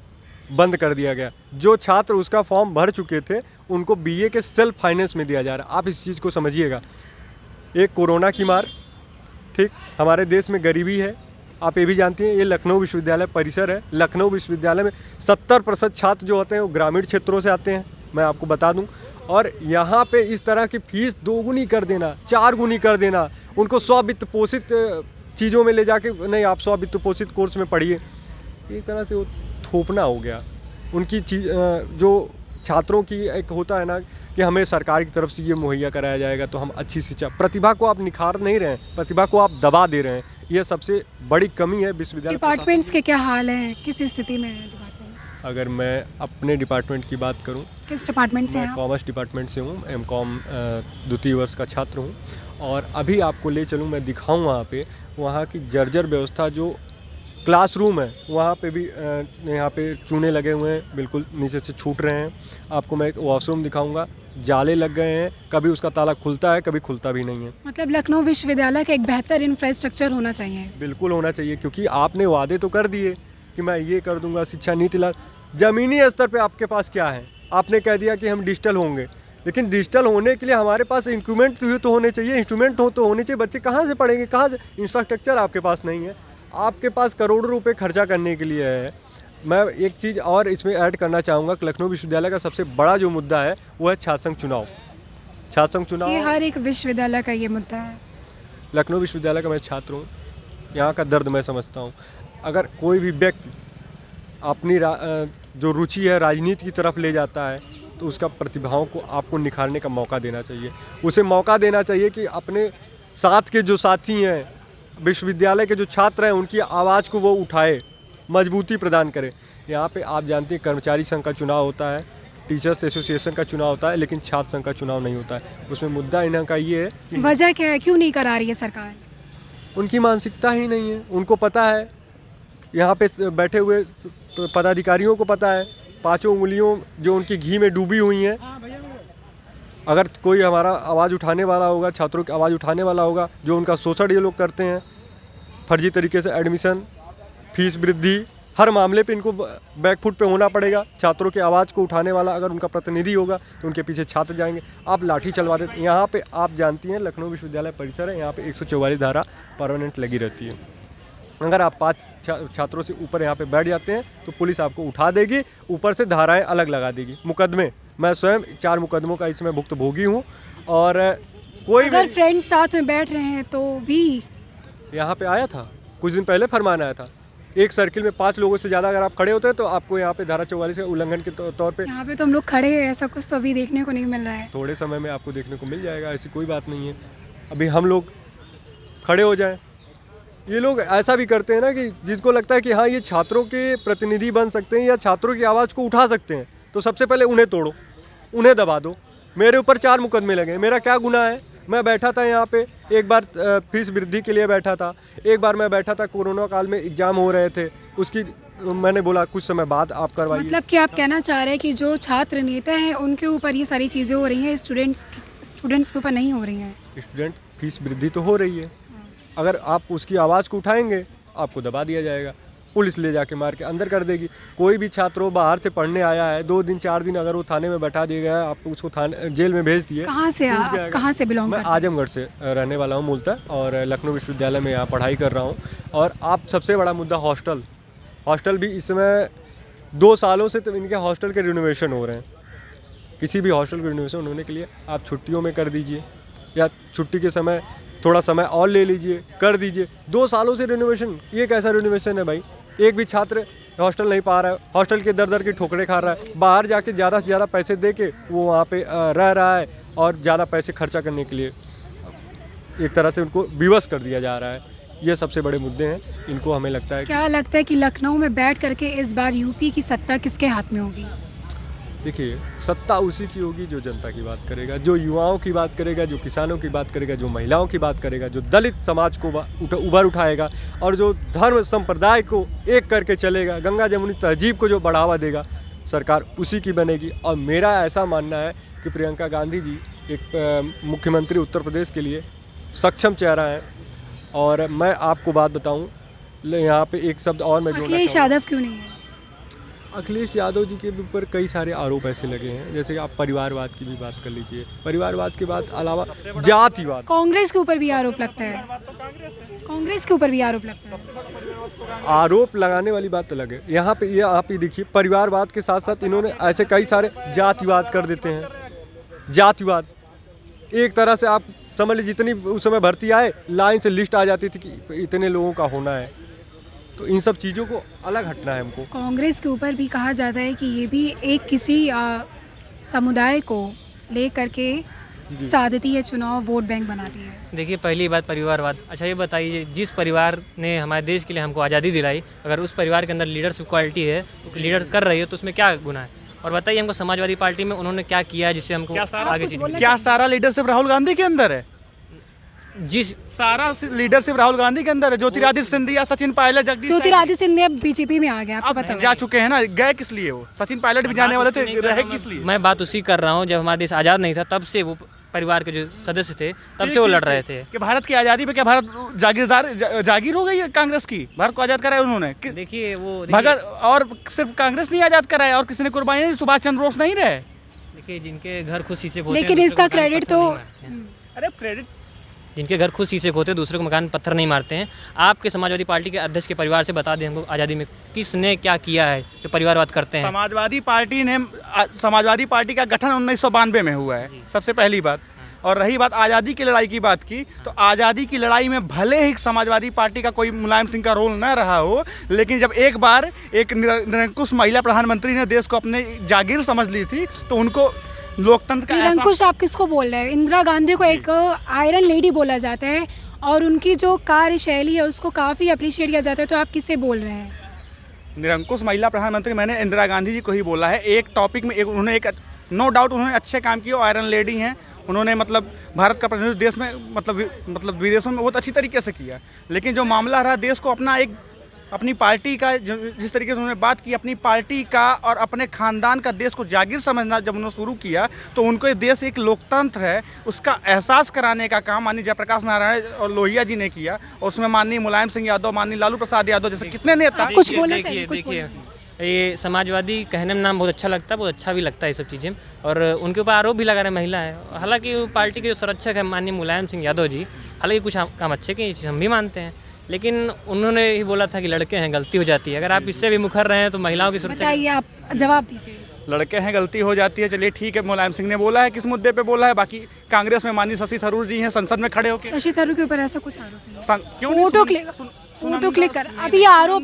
C: बंद कर दिया गया। जो छात्र उसका फॉर्म भर चुके थे उनको बीए के सेल्फ फाइनेंस में दिया जा रहा है। आप इस चीज़ को समझिएगा। एक कोरोना की मार, ठीक, हमारे देश में गरीबी है, आप ये भी जानती हैं। ये लखनऊ विश्वविद्यालय परिसर है, लखनऊ विश्वविद्यालय में 70% छात्र जो होते हैं वो ग्रामीण क्षेत्रों से आते हैं, मैं आपको बता दूं। और यहाँ पे इस तरह की फीस 2 गुनी कर देना, 4 गुनी कर देना, उनको स्ववित्त पोषित चीज़ों में ले जाके, नहीं आप स्ववित्त पोषित कोर्स में पढ़िए, एक तरह से वो थोपना हो गया। उनकी चीज़ जो छात्रों की एक होता है ना कि हमें सरकार की तरफ से ये मुहैया कराया जाएगा तो हम अच्छी शिक्षा, प्रतिभा को आप निखार नहीं रहे हैं, प्रतिभा को आप दबा दे रहे हैं। ये सबसे बड़ी कमी है विश्वविद्यालय।
D: डिपार्टमेंट्स के क्या हाल हैं, किस स्थिति में है डिपार्टमेंट्स?
C: अगर मैं अपने डिपार्टमेंट की बात करूं,
D: किस डिपार्टमेंट से हैं
C: मैं
D: आप?
C: कॉमर्स डिपार्टमेंट से हूं, एमकॉम द्वितीय वर्ष का छात्र हूं। और अभी आपको ले चलूं, मैं दिखाऊं वहाँ पे, वहाँ की जर्जर व्यवस्था, जो क्लासरूम है वहाँ पे भी यहाँ पे चूने लगे हुए हैं, बिल्कुल नीचे से छूट रहे हैं। आपको मैं एक वॉशरूम दिखाऊंगा, जाले लग गए हैं, कभी उसका ताला खुलता है, कभी खुलता भी नहीं है।
D: मतलब लखनऊ विश्वविद्यालय का एक बेहतर इंफ्रास्ट्रक्चर होना चाहिए।
C: बिल्कुल होना चाहिए, क्योंकि आपने वादे तो कर दिए कि मैं ये कर दूंगा, शिक्षा नीति ला, ज़मीनी स्तर पे आपके पास क्या है? आपने कह दिया कि हम डिजिटल होंगे, लेकिन डिजिटल होने के लिए हमारे पास इंस्ट्रूमेंट तो होने चाहिए, इंस्ट्रूमेंट तो होने चाहिए। बच्चे कहाँ से पढ़ेंगे, कहाँ से? इंफ्रास्ट्रक्चर आपके पास नहीं है, आपके पास करोड़ों रुपए खर्चा करने के लिए है। मैं एक चीज़ और इसमें ऐड करना चाहूँगा कि लखनऊ विश्वविद्यालय का सबसे बड़ा जो मुद्दा है वो है छात्र संघ चुनाव। छात्र संघ चुनाव
D: ये हर एक विश्वविद्यालय का ये मुद्दा है।
C: लखनऊ विश्वविद्यालय का मैं छात्र हूँ, यहाँ का दर्द मैं समझता हूँ। अगर कोई भी व्यक्ति अपनी जो रुचि है राजनीति की तरफ ले जाता है, तो उसका प्रतिभाओं को आपको निखारने का मौका देना चाहिए। उसे मौका देना चाहिए कि अपने साथ के जो साथी हैं, विश्वविद्यालय के जो छात्र हैं, उनकी आवाज़ को वो उठाए, मजबूती प्रदान करे। यहाँ पे आप जानते हैं कर्मचारी संघ का चुनाव होता है, टीचर्स एसोसिएशन का चुनाव होता है, लेकिन छात्र संघ का चुनाव नहीं होता है। उसमें मुद्दा इन्हें का ये है कि
D: वजह क्या है, क्यों नहीं करा रही है सरकार?
C: उनकी मानसिकता ही नहीं है। उनको पता है, यहाँ पे बैठे हुए पदाधिकारियों को पता है, पांचों उंगलियों जो उनकी घी में डूबी हुई हैं। अगर कोई हमारा आवाज़ उठाने वाला होगा, छात्रों की आवाज़ उठाने वाला होगा, जो उनका शोषण ये लोग करते हैं, फर्जी तरीके से एडमिशन, फीस वृद्धि, हर मामले पे इनको बैकफुट पे होना पड़ेगा। छात्रों की आवाज़ को उठाने वाला अगर उनका प्रतिनिधि होगा तो उनके पीछे छात्र जाएंगे। आप लाठी चलवा देते। यहाँ पे आप जानती हैं लखनऊ विश्वविद्यालय परिसर है, यहाँ पे 144 धारा परमानेंट लगी रहती है। अगर आप 5 छात्रों से ऊपर यहाँ पे बैठ जाते हैं तो पुलिस आपको उठा देगी, ऊपर से धाराएं अलग लगा देगी। मुकदमे, मैं स्वयं 4 मुकदमों का इसमें भुक्तभोगी हूँ। और कोई
D: अगर फ्रेंड्स साथ में बैठ रहे हैं तो भी
C: यहाँ पे आया था, कुछ दिन पहले फरमान आया था, एक सर्किल में 5 लोगों से ज़्यादा अगर आप खड़े होते हैं तो आपको यहाँ पे धारा 44 के उल्लंघन के तौर पे।
D: यहाँ पे तो हम लोग खड़े हैं, ऐसा कुछ तो अभी देखने को नहीं मिल रहा है।
C: थोड़े समय में आपको देखने को मिल जाएगा, ऐसी कोई बात नहीं है। अभी हम लोग खड़े हो जाएं। ये लोग ऐसा भी करते हैं ना कि जिनको लगता है कि हाँ ये छात्रों के प्रतिनिधि बन सकते हैं या छात्रों की आवाज़ को उठा सकते हैं, तो सबसे पहले उन्हें तोड़ो, उन्हें दबा दो। मेरे ऊपर 4 मुकदमे लगे, मेरा क्या गुनाह है? मैं बैठा था यहाँ पे, एक बार फीस वृद्धि के लिए बैठा था, एक बार मैं बैठा था कोरोना काल में एग्ज़ाम हो रहे थे, उसकी मैंने बोला कुछ समय बाद आप करवाइए।
D: मतलब कि आप कहना चाह रहे हैं कि जो छात्र नेता हैं उनके ऊपर ये सारी चीज़ें हो रही हैं, स्टूडेंट्स के ऊपर नहीं हो रही हैं।
C: स्टूडेंट फीस वृद्धि तो हो रही है, अगर आप उसकी आवाज़ को उठाएंगे आपको दबा दिया जाएगा, पुलिस ले जाके मार के अंदर कर देगी। कोई भी छात्र हो बाहर से पढ़ने आया है, 2 दिन 4 दिन अगर वो थाने में बैठा दिया गया है, आप उसको थाने जेल में भेज दिए।
D: कहाँ से आप कहाँ से बिलोंग
C: मैं
D: करते हैं?
C: आजमगढ़ से रहने वाला हूँ मूलतः, और लखनऊ विश्वविद्यालय में यहाँ पढ़ाई कर रहा हूँ। और आप सबसे बड़ा मुद्दा हॉस्टल भी इस समय 2 सालों से तो इनके हॉस्टल के रिनोवेशन हो रहे हैं। किसी भी हॉस्टल को रिनोवेशन होने के लिए आप छुट्टियों में कर दीजिए या छुट्टी के समय थोड़ा समय और ले लीजिए, कर दीजिए। 2 सालों से रिनोवेशन, ये कैसा रिनोवेशन है भाई? एक भी छात्र हॉस्टल नहीं पा रहा है, हॉस्टल के दर की ठोकरें खा रहा है, बाहर जाके ज़्यादा से ज़्यादा पैसे दे के वो वहाँ पे रह रहा है और ज़्यादा पैसे खर्चा करने के लिए एक तरह से उनको विवश कर दिया जा रहा है। ये सबसे बड़े मुद्दे हैं, इनको हमें लगता है।
D: क्या लगता है कि लखनऊ में बैठ करके इस बार यूपी की सत्ता किसके हाथ में होगी?
C: देखिए, सत्ता उसी की होगी जो जनता की बात करेगा, जो युवाओं की बात करेगा, जो किसानों की बात करेगा, जो महिलाओं की बात करेगा, जो दलित समाज को उभर उठाएगा और जो धर्म संप्रदाय को एक करके चलेगा, गंगा जमुनी तहजीब को जो बढ़ावा देगा, सरकार उसी की बनेगी। और मेरा ऐसा मानना है कि प्रियंका गांधी जी एक मुख्यमंत्री उत्तर प्रदेश के लिए सक्षम चेहरा है। और मैं आपको बात बताऊँ, यहाँ पे एक शब्द और मैं जोड़ना
D: अखिलेश
C: चाहूँगा।
D: यादव क्यों नहीं है?
C: अखिलेश यादव जी के ऊपर कई सारे आरोप ऐसे लगे हैं, जैसे आप परिवारवाद की भी बात कर लीजिए, परिवारवाद के बाद अलावा जातिवाद।
D: कांग्रेस के ऊपर भी आरोप लगता है, कांग्रेस के ऊपर भी आरोप लगता है।
C: आरोप लगाने वाली बात अलग है। यहाँ पे ये आप ही देखिए, परिवारवाद के साथ साथ इन्होंने ऐसे कई सारे जातिवाद कर देते हैं। जातिवाद एक तरह से आप समझ लीजिए, जितनी उस समय भर्ती आए लाइन से लिस्ट आ जाती थी कि इतने लोगों का होना है, तो इन सब चीज़ों को अलग हटना है हमको।
D: कांग्रेस के ऊपर भी कहा जाता है कि ये भी एक किसी समुदाय को ले करके साधती है चुनाव, वोट बैंक बनाती है।
F: देखिए, पहली बात परिवारवाद। अच्छा ये बताइए, जिस परिवार ने हमारे देश के लिए हमको आज़ादी दिलाई, अगर उस परिवार के अंदर लीडरशिप क्वालिटी है, लीडर कर रही है, तो उसमें क्या गुनाह है? और बताइए हमको समाजवादी पार्टी में उन्होंने क्या किया है जिससे हमको आगे चीज़।
B: क्या सारा लीडरशिप राहुल गांधी के अंदर है?
F: जिस
B: सारा लीडरशिप राहुल गांधी के अंदर है। ज्योतिरादित्य सिंधिया, सचिन पायलट, जगदीश
D: ज्योतिरादित्य सिंधिया बीजेपी में आ गया, आपको पता
B: जा
D: है?
B: चुके हैं ना, गए किस लिए? वो सचिन पायलट भी जाने वाले थे, रहे किस लिए?
F: मैं बात उसी कर रहा हूँ, जब हमारा देश आज़ाद नहीं था तब से वो परिवार के जो सदस्य थे तब से वो लड़ रहे थे
B: कि भारत की आज़ादी पे क्या भारत जागीर हो गई है कांग्रेस की? भारत को आज़ाद कराया उन्होंने।
F: देखिए वो
B: भगत और सिर्फ कांग्रेस नहीं आज़ाद कराया, और किसी ने कुर्बानी नहीं, सुभाष चंद्र बोस नहीं रहे।
F: देखिए, जिनके घर खुद शीशे होते हैं,
D: लेकिन
F: दूसरे
D: इसका
F: को मकान
D: क्रेडिट
F: पत्थर
D: तो
F: नहीं मारते हैं।
B: अरे क्रेडिट,
F: जिनके घर खुद शीशे होते हैं, दूसरे को मकान पत्थर नहीं मारते हैं। आपके समाजवादी पार्टी के अध्यक्ष के परिवार से बता दें हमको, आज़ादी में किसने क्या किया है जो परिवारवाद करते हैं?
B: समाजवादी पार्टी का गठन 1992 में हुआ है, सबसे पहली बात। और रही बात आज़ादी की लड़ाई की बात की, तो आज़ादी की लड़ाई में भले ही समाजवादी पार्टी का कोई मुलायम सिंह का रोल न रहा हो, लेकिन जब एक बार एक निरंकुश महिला प्रधानमंत्री ने देश को अपने जागीर समझ ली थी, तो उनको लोकतंत्र का
D: निरंकुश आप किसको बोल रहे हैं? इंदिरा गांधी को एक आयरन लेडी बोला जाता है और उनकी जो कार्यशैली है उसको काफ़ी अप्रिशिएट किया जाता है, तो आप किससे बोल रहे हैं?
B: निरंकुश महिला प्रधानमंत्री मैंने इंदिरा गांधी जी को ही बोला है। एक टॉपिक में उन्होंने एक नो डाउट उन्होंने अच्छे काम किए, आयरन लेडी हैं, उन्होंने मतलब भारत का प्रतिनिधित्व देश में मतलब विदेशों में बहुत अच्छी तरीके से किया। लेकिन जो मामला रहा देश को अपनी पार्टी का, जिस तरीके से उन्होंने बात की अपनी पार्टी का और अपने खानदान का देश को जागीर समझना जब उन्होंने शुरू किया, तो उनको ये देश एक लोकतंत्र है उसका एहसास कराने का काम माननीय जयप्रकाश नारायण और लोहिया जी ने किया, और उसमें माननीय मुलायम सिंह यादव, माननीय लालू प्रसाद यादव जैसे कितने नेता।
D: कुछ बोलना चाहिए, कुछ
F: देखिए
D: बोलना
F: ये समाजवादी कहने में नाम बहुत अच्छा लगता है, बहुत अच्छा भी लगता है ये सब चीज़ें, और उनके ऊपर आरोप भी लगा रहे हैं महिला है। हालांकि पार्टी के जो संरक्षक है माननीय मुलायम सिंह यादव जी, हालांकि कुछ काम अच्छे के, ये चीज़ हम भी मानते हैं, लेकिन उन्होंने ही बोला था कि लड़के हैं गलती हो जाती है। अगर आप इससे भी मुखर रहे हैं तो महिलाओं की सुरक्षा।
D: बताइए, आप जवाब दीजिए।
B: लड़के हैं गलती हो जाती है, चलिए ठीक है, मुलायम सिंह ने बोला है, किस मुद्दे पे बोला है? बाकी कांग्रेस में माननीय शशि थरूर जी हैं, संसद में खड़े होकर
D: शशि थरूर के ऊपर ऐसा कुछ आरोप नहीं,
B: क्यों
D: फोटो क्लिक कर, अभी आरोप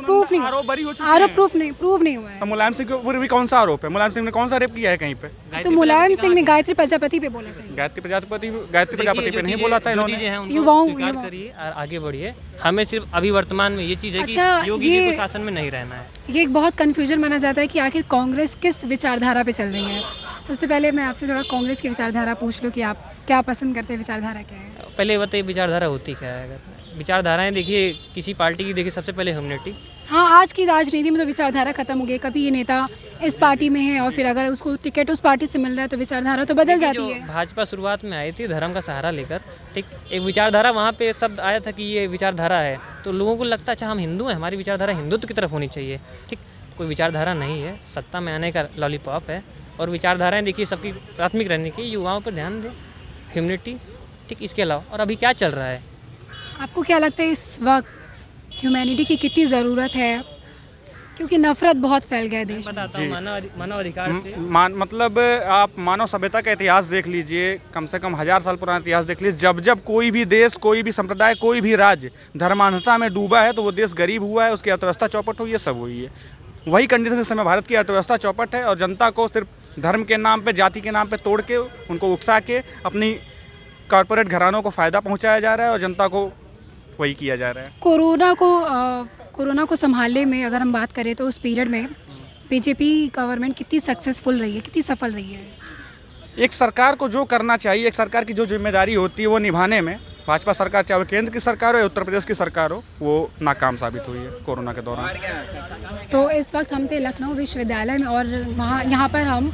D: प्रूफ नहीं,
B: आरोप बरी हो चुके
D: आरोप
B: हैं।
D: प्रूफ नहीं हुआ है।
B: तो मुलायम सिंह के ऊपर भी कौन सा आरोप है? मुलायम सिंह ने कौन सा रेप किया है कहीं पे?
D: तो मुलायम सिंह ने गायत्री प्रजापति पे बोला था।
B: गायत्री प्रजापति पे नहीं बोला था इन्होंने।
D: युवाओं
F: करिए और आगे बढ़िए। हमें सिर्फ अभी वर्तमान में ये चीज़ है
D: अच्छा,
F: कि योगी जी को शासन में नहीं रहना है।
D: ये एक बहुत कन्फ्यूजन माना जाता है कि आखिर कांग्रेस किस विचारधारा पे चल रही है। सबसे पहले मैं आपसे थोड़ा कांग्रेस की विचारधारा पूछ लूँ कि आप क्या पसंद करते हैं, विचारधारा क्या है?
F: पहले बताइए विचारधारा होती क्या है? अगर विचारधाराएं देखिए किसी पार्टी की, देखिए सबसे पहले ह्यूमैनिटी।
D: हाँ, आज की राजनीति में तो विचारधारा खत्म हो गई। कभी ये नेता इस पार्टी में है और फिर अगर उसको टिकट उस पार्टी से मिल रहा है तो विचारधारा तो बदल जाती है।
F: भाजपा शुरुआत में आई थी धर्म का सहारा लेकर, ठीक, एक विचारधारा वहाँ पे शब्द आया था कि ये विचारधारा है, तो लोगों को लगता अच्छा हम हिंदू हैं, हमारी विचारधारा हिंदुत्व की तरफ होनी चाहिए। ठीक, कोई विचारधारा नहीं है, सत्ता में आने का लॉलीपॉप है। और विचारधाराएं देखिए सबकी प्राथमिक रहने की, युवाओं पर ध्यान दें, ह्यूमैनिटी, ठीक, इसके अलावा। और अभी क्या चल रहा है?
D: आपको क्या लगता है इस वक्त ह्यूमैनिटी की कितनी ज़रूरत है? क्योंकि नफरत बहुत फैल गया है देश में।
F: बताता हूँ, मानव अधिकार से
B: मतलब आप मानव सभ्यता का इतिहास देख लीजिए, कम से कम 1000 साल पुराना इतिहास देख लीजिए। जब जब कोई भी देश, कोई भी संप्रदाय, कोई भी राज्य धर्मांधता में डूबा है तो वो देश गरीब हुआ है, उसकी अर्थव्यवस्था चौपट हुई है, सब हुई है। वही कंडीशन इस समय भारत की अर्थव्यवस्था चौपट है, और जनता को सिर्फ धर्म के नाम पे, जाति के नाम पे तोड़ के, उनको उकसा के अपनी कॉरपोरेट घरानों को फ़ायदा पहुँचाया जा रहा है और जनता को वही किया जा रहा है।
D: कोरोना को संभालने में अगर हम बात करें तो उस पीरियड में बीजेपी गवर्नमेंट कितनी सक्सेसफुल रही है, कितनी सफल रही है?
B: एक सरकार को जो करना चाहिए, एक सरकार की जो जिम्मेदारी होती है वो निभाने में भाजपा सरकार, चाहे वो केंद्र की सरकार हो या उत्तर प्रदेश की सरकार हो, वो नाकाम साबित हुई है कोरोना के दौरान।
D: तो इस वक्त हम थे लखनऊ विश्वविद्यालय में और यहाँ पर हम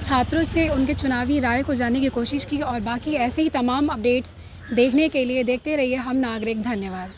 D: छात्रों से उनके चुनावी राय को जानने की कोशिश की, और बाकी ऐसे ही तमाम अपडेट्स देखने के लिए देखते रहिए हम नागरिक। धन्यवाद।